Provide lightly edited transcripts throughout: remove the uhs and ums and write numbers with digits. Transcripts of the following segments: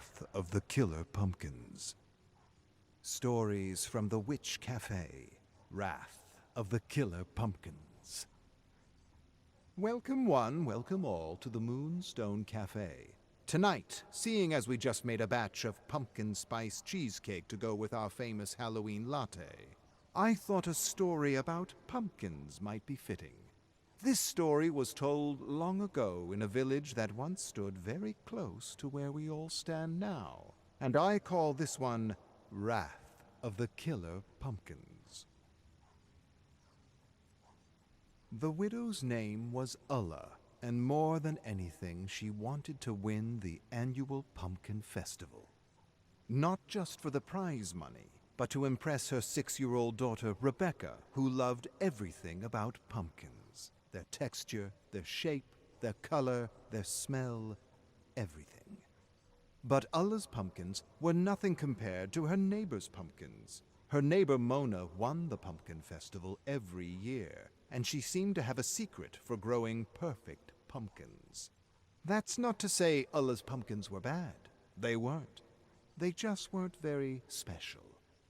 Wrath of the Killer Pumpkins. Stories from the Witch Cafe. Wrath of the Killer Pumpkins. Welcome one, welcome all to the Moonstone Cafe. Tonight, seeing as we just made a batch of pumpkin spice cheesecake to go with our famous Halloween latte, I thought a story about pumpkins might be fitting. This story was told long ago in a village that once stood very close to where we all stand now, and I call this one Wrath of the Killer Pumpkins. The widow's name was Ulla, and more than anything, she wanted to win the annual Pumpkin Festival. Not just for the prize money, but to impress her 6-year-old daughter Rebecca, who loved everything about pumpkins. Their texture, their shape, their color, their smell, everything. But Ulla's pumpkins were nothing compared to her neighbor's pumpkins. Her neighbor Mona won the Pumpkin Festival every year, and she seemed to have a secret for growing perfect pumpkins. That's not to say Ulla's pumpkins were bad. They weren't. They just weren't very special.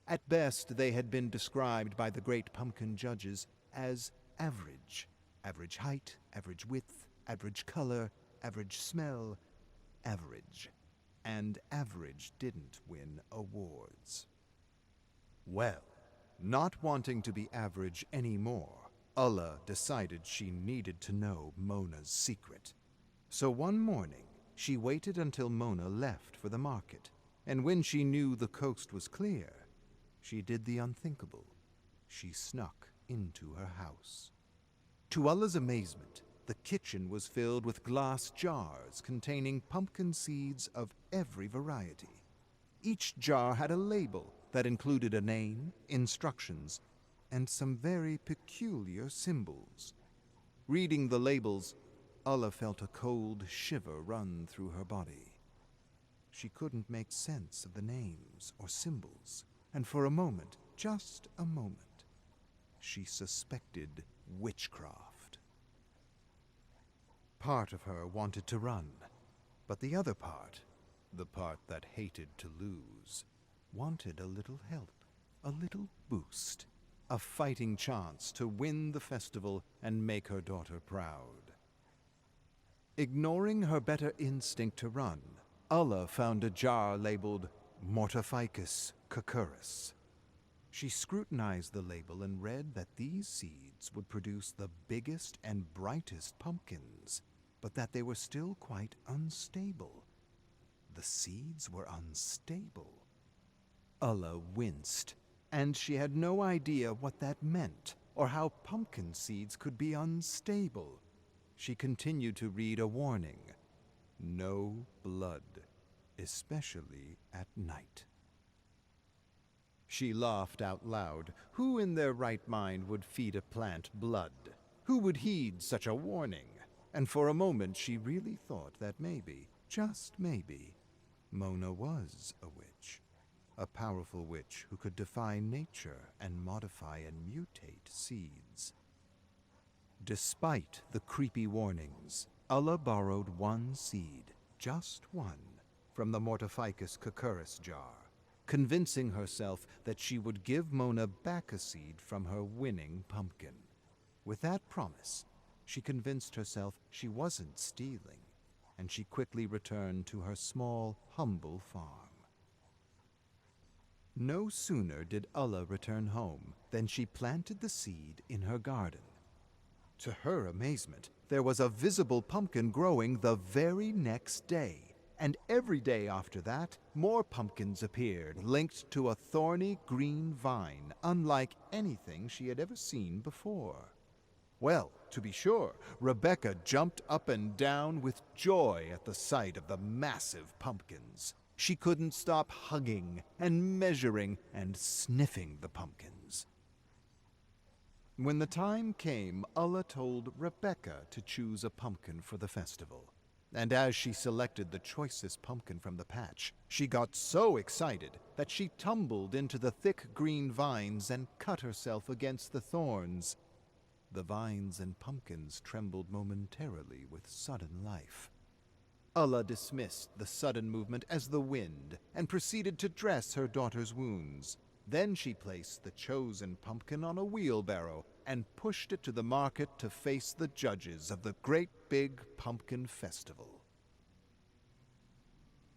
At best, they had been described by the great pumpkin judges as average. Average height, average width, average color, average smell, average. And average didn't win awards. Well, not wanting to be average anymore, Ulla decided she needed to know Mona's secret. So one morning, she waited until Mona left for the market, and when she knew the coast was clear, she did the unthinkable. She snuck into her house. To Ulla's amazement, the kitchen was filled with glass jars containing pumpkin seeds of every variety. Each jar had a label that included a name, instructions, and some very peculiar symbols. Reading the labels, Ulla felt a cold shiver run through her body. She couldn't make sense of the names or symbols, and for a moment, just a moment, she suspected witchcraft. Part of her wanted to run, but the other part, the part that hated to lose, wanted a little help, a little boost, a fighting chance to win the festival and make her daughter proud. Ignoring her better instinct to run, Ulla found a jar labeled Mortificus Cucurbus. She scrutinized the label and read that these seeds would produce the biggest and brightest pumpkins, but that they were still quite unstable. The seeds were unstable. Ulla winced, and she had no idea what that meant or how pumpkin seeds could be unstable. She continued to read a warning: no blood, especially at night. She laughed out loud. Who in their right mind would feed a plant blood? Who would heed such a warning? And for a moment she really thought that maybe, just maybe, Mona was a witch. A powerful witch who could defy nature and modify and mutate seeds. Despite the creepy warnings, Ulla borrowed one seed, just one, from the Mortificus Cucurbus jar, convincing herself that she would give Mona back a seed from her winning pumpkin. With that promise, she convinced herself she wasn't stealing, and she quickly returned to her small, humble farm. No sooner did Ulla return home than she planted the seed in her garden. To her amazement, there was a visible pumpkin growing the very next day. And every day after that, more pumpkins appeared, linked to a thorny green vine, unlike anything she had ever seen before. Well, to be sure, Rebecca jumped up and down with joy at the sight of the massive pumpkins. She couldn't stop hugging and measuring and sniffing the pumpkins. When the time came, Ulla told Rebecca to choose a pumpkin for the festival. And as she selected the choicest pumpkin from the patch, she got so excited that she tumbled into the thick green vines and cut herself against the thorns. The vines and pumpkins trembled momentarily with sudden life. Ulla dismissed the sudden movement as the wind and proceeded to dress her daughter's wounds. Then she placed the chosen pumpkin on a wheelbarrow and pushed it to the market to face the judges of the Great Big Pumpkin Festival.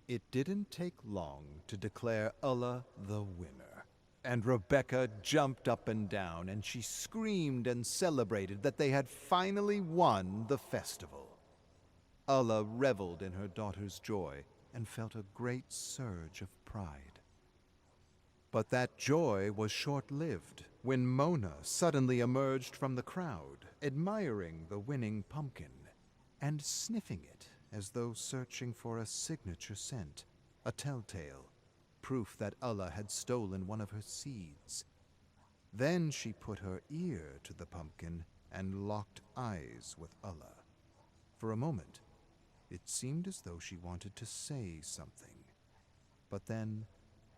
It didn't take long to declare Ulla the winner, and Rebecca jumped up and down and she screamed and celebrated that they had finally won the festival. Ulla reveled in her daughter's joy and felt a great surge of pride. But that joy was short-lived when Mona suddenly emerged from the crowd, admiring the winning pumpkin and sniffing it as though searching for a signature scent, a telltale, proof that Ulla had stolen one of her seeds. Then she put her ear to the pumpkin and locked eyes with Ulla. For a moment, it seemed as though she wanted to say something. But then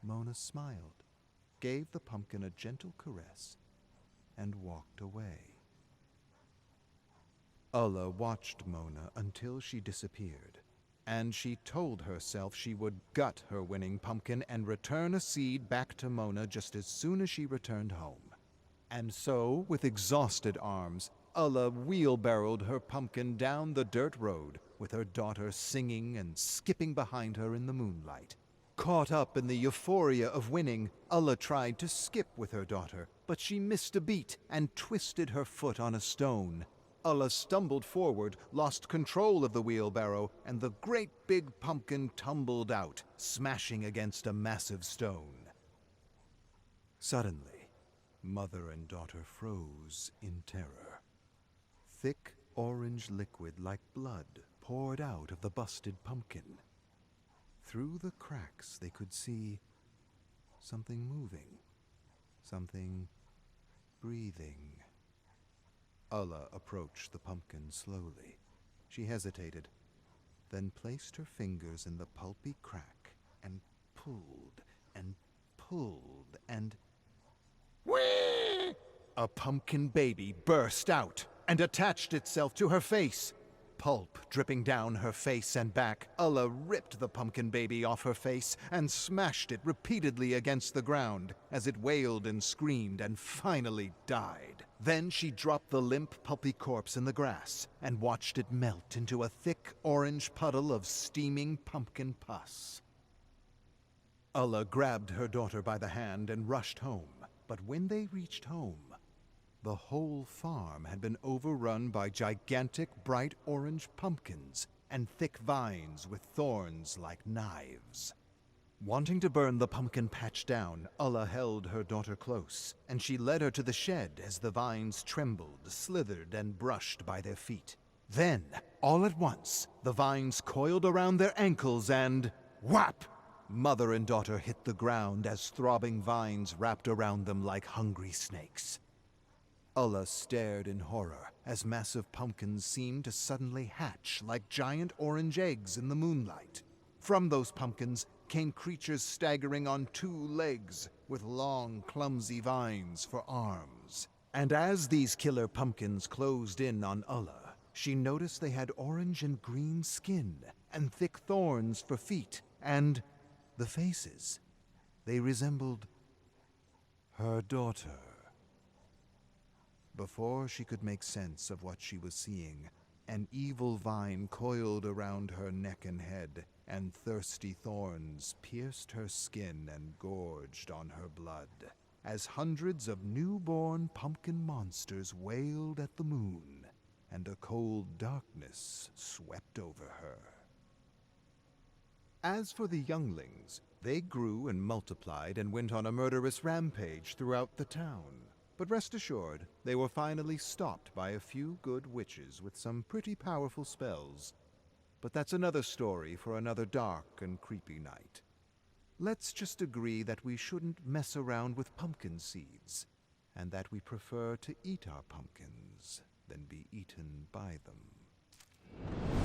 Mona smiled, gave the pumpkin a gentle caress, and walked away. Ulla watched Mona until she disappeared, and she told herself she would gut her winning pumpkin and return a seed back to Mona just as soon as she returned home. And so, with exhausted arms, Ulla wheelbarrowed her pumpkin down the dirt road, with her daughter singing and skipping behind her in the moonlight. Caught up in the euphoria of winning, Ulla tried to skip with her daughter, but she missed a beat and twisted her foot on a stone. Ulla stumbled forward, lost control of the wheelbarrow, and the great big pumpkin tumbled out, smashing against a massive stone. Suddenly, mother and daughter froze in terror. Thick orange liquid like blood poured out of the busted pumpkin. Through the cracks they could see something moving, something breathing. Ulla approached the pumpkin slowly. She hesitated, then placed her fingers in the pulpy crack and pulled and pulled and... Whee! A pumpkin baby burst out and attached itself to her face. Pulp dripping down her face and back, Ulla ripped the pumpkin baby off her face and smashed it repeatedly against the ground as it wailed and screamed and finally died. Then she dropped the limp, pulpy corpse in the grass and watched it melt into a thick orange puddle of steaming pumpkin pus. Ulla grabbed her daughter by the hand and rushed home, but when they reached home, the whole farm had been overrun by gigantic bright orange pumpkins and thick vines with thorns like knives. Wanting to burn the pumpkin patch down, Ulla held her daughter close, and she led her to the shed as the vines trembled, slithered, and brushed by their feet. Then, all at once, the vines coiled around their ankles and... whap! Mother and daughter hit the ground as throbbing vines wrapped around them like hungry snakes. Ulla stared in horror as massive pumpkins seemed to suddenly hatch like giant orange eggs in the moonlight. From those pumpkins came creatures staggering on 2 legs with long, clumsy vines for arms. And as these killer pumpkins closed in on Ulla, she noticed they had orange and green skin and thick thorns for feet, and the faces. They resembled her daughter. Before she could make sense of what she was seeing, an evil vine coiled around her neck and head, and thirsty thorns pierced her skin and gorged on her blood, as hundreds of newborn pumpkin monsters wailed at the moon, and a cold darkness swept over her. As for the younglings, they grew and multiplied and went on a murderous rampage throughout the town. But rest assured, they were finally stopped by a few good witches with some pretty powerful spells. But that's another story for another dark and creepy night. Let's just agree that we shouldn't mess around with pumpkin seeds, and that we prefer to eat our pumpkins than be eaten by them.